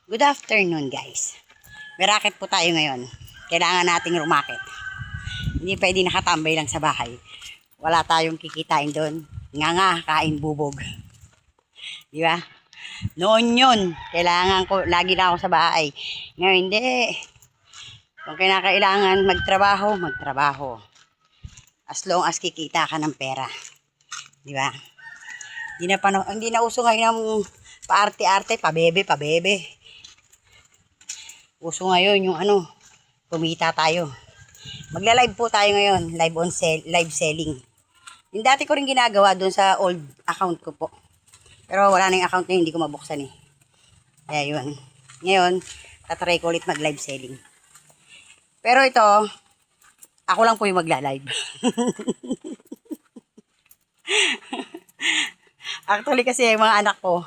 Good afternoon guys. May racket po tayo ngayon. Kailangan nating rumakit. Hindi pwede nakatambay lang sa bahay. Wala tayong kikitain doon. Nga, kain bubog. Di ba? Noon yun, kailangan ko, lagi na ako sa bahay. Ngayon hindi. Kung kinakailangan magtrabaho. As long as kikita ka ng pera. Di ba? Hindi na uso ngayon ng paarte-arte, pabebe. Uso ngayon yung kumita tayo. Magla-live po tayo ngayon, live selling. Yung dati ko rin ginagawa doon sa old account ko po. Pero wala na yung account na hindi ko mabuksan eh. Kaya yun. Ngayon, tatry ko ulit mag-live selling. Pero ito, ako lang po yung magla-live. Actually kasi yung mga anak ko,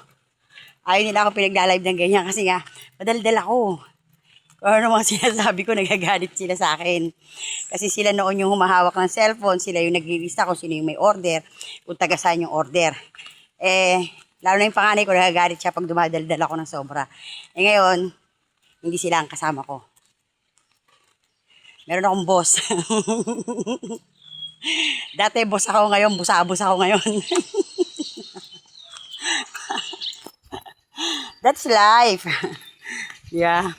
ayaw nila ako pinagla-live ng ganyan kasi nga, madaldal ako. Kung ano mga sinasabi ko, nagagalit sila sa akin. Kasi sila noon yung humahawak ng cellphone, sila yung naglilista kung sino yung may order, kung taga saan yung order. Lalo na yung panganay ko, nagagalit siya pag dumadaldal ako ng sobra. Ngayon, hindi sila ang kasama ko. Meron akong boss. Dati boss ako ngayon, busabos ako ngayon. That's life. Yeah.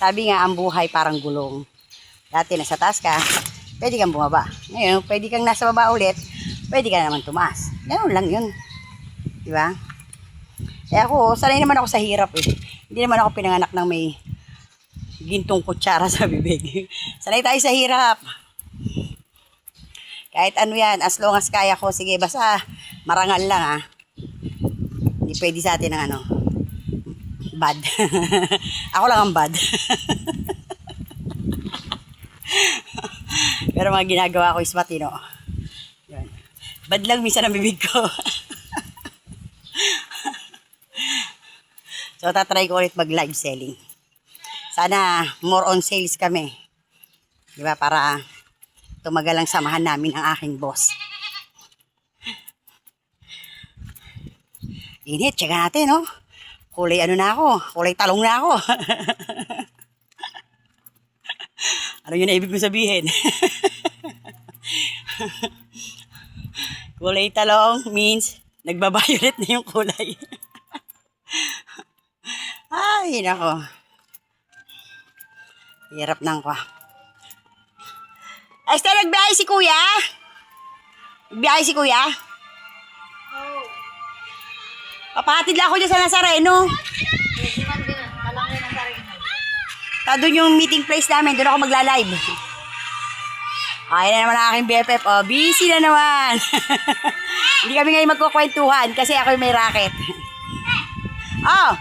Sabi nga, ang buhay parang gulong. Dati nasa taas ka, pwede kang bumaba. Ngayon, pwede kang nasa baba ulit, pwede ka naman tumaas. Ganun lang yun. Diba? Ako, sanay naman ako sa hirap eh. Hindi naman ako pinanganak ng may gintong kutsara sa bibig. Sanay tayo sa hirap. Kahit ano yan, as long as kaya ko, sige, basta marangal lang Hindi pwede sa atin ng bad. Ako lang ang bad. Pero mga ginagawa ko is matino. Yun. Bad lang minsan ang bibig ko. So, tatry ko ulit mag-live selling. Sana more on sales kami. Diba? Para tumagal ang samahan namin ang aking boss. Init, tsaka natin, no? Kulay na ako. Kulay talong na ako. Ano yun na ibig ko sabihin? Kulay talong means nagbabayulit na yung kulay. Ay, nako. Hirap nang ko. Ay, nagbiyahe si kuya? Nagbiyahe si kuya? Papahatid lang ako dyan sa Nazareno. Doon yung meeting place namin. Doon ako magla-live. Ay na naman ang aking BFF. Oh, busy na naman. Hindi kami ngayon magkukwentuhan kasi ako may racket. Oh,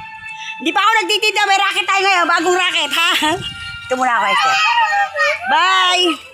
hindi pa ako nagtitinda. May racket tayo ngayon. Bagong racket, ha? Ito muna ako, Esther. Bye!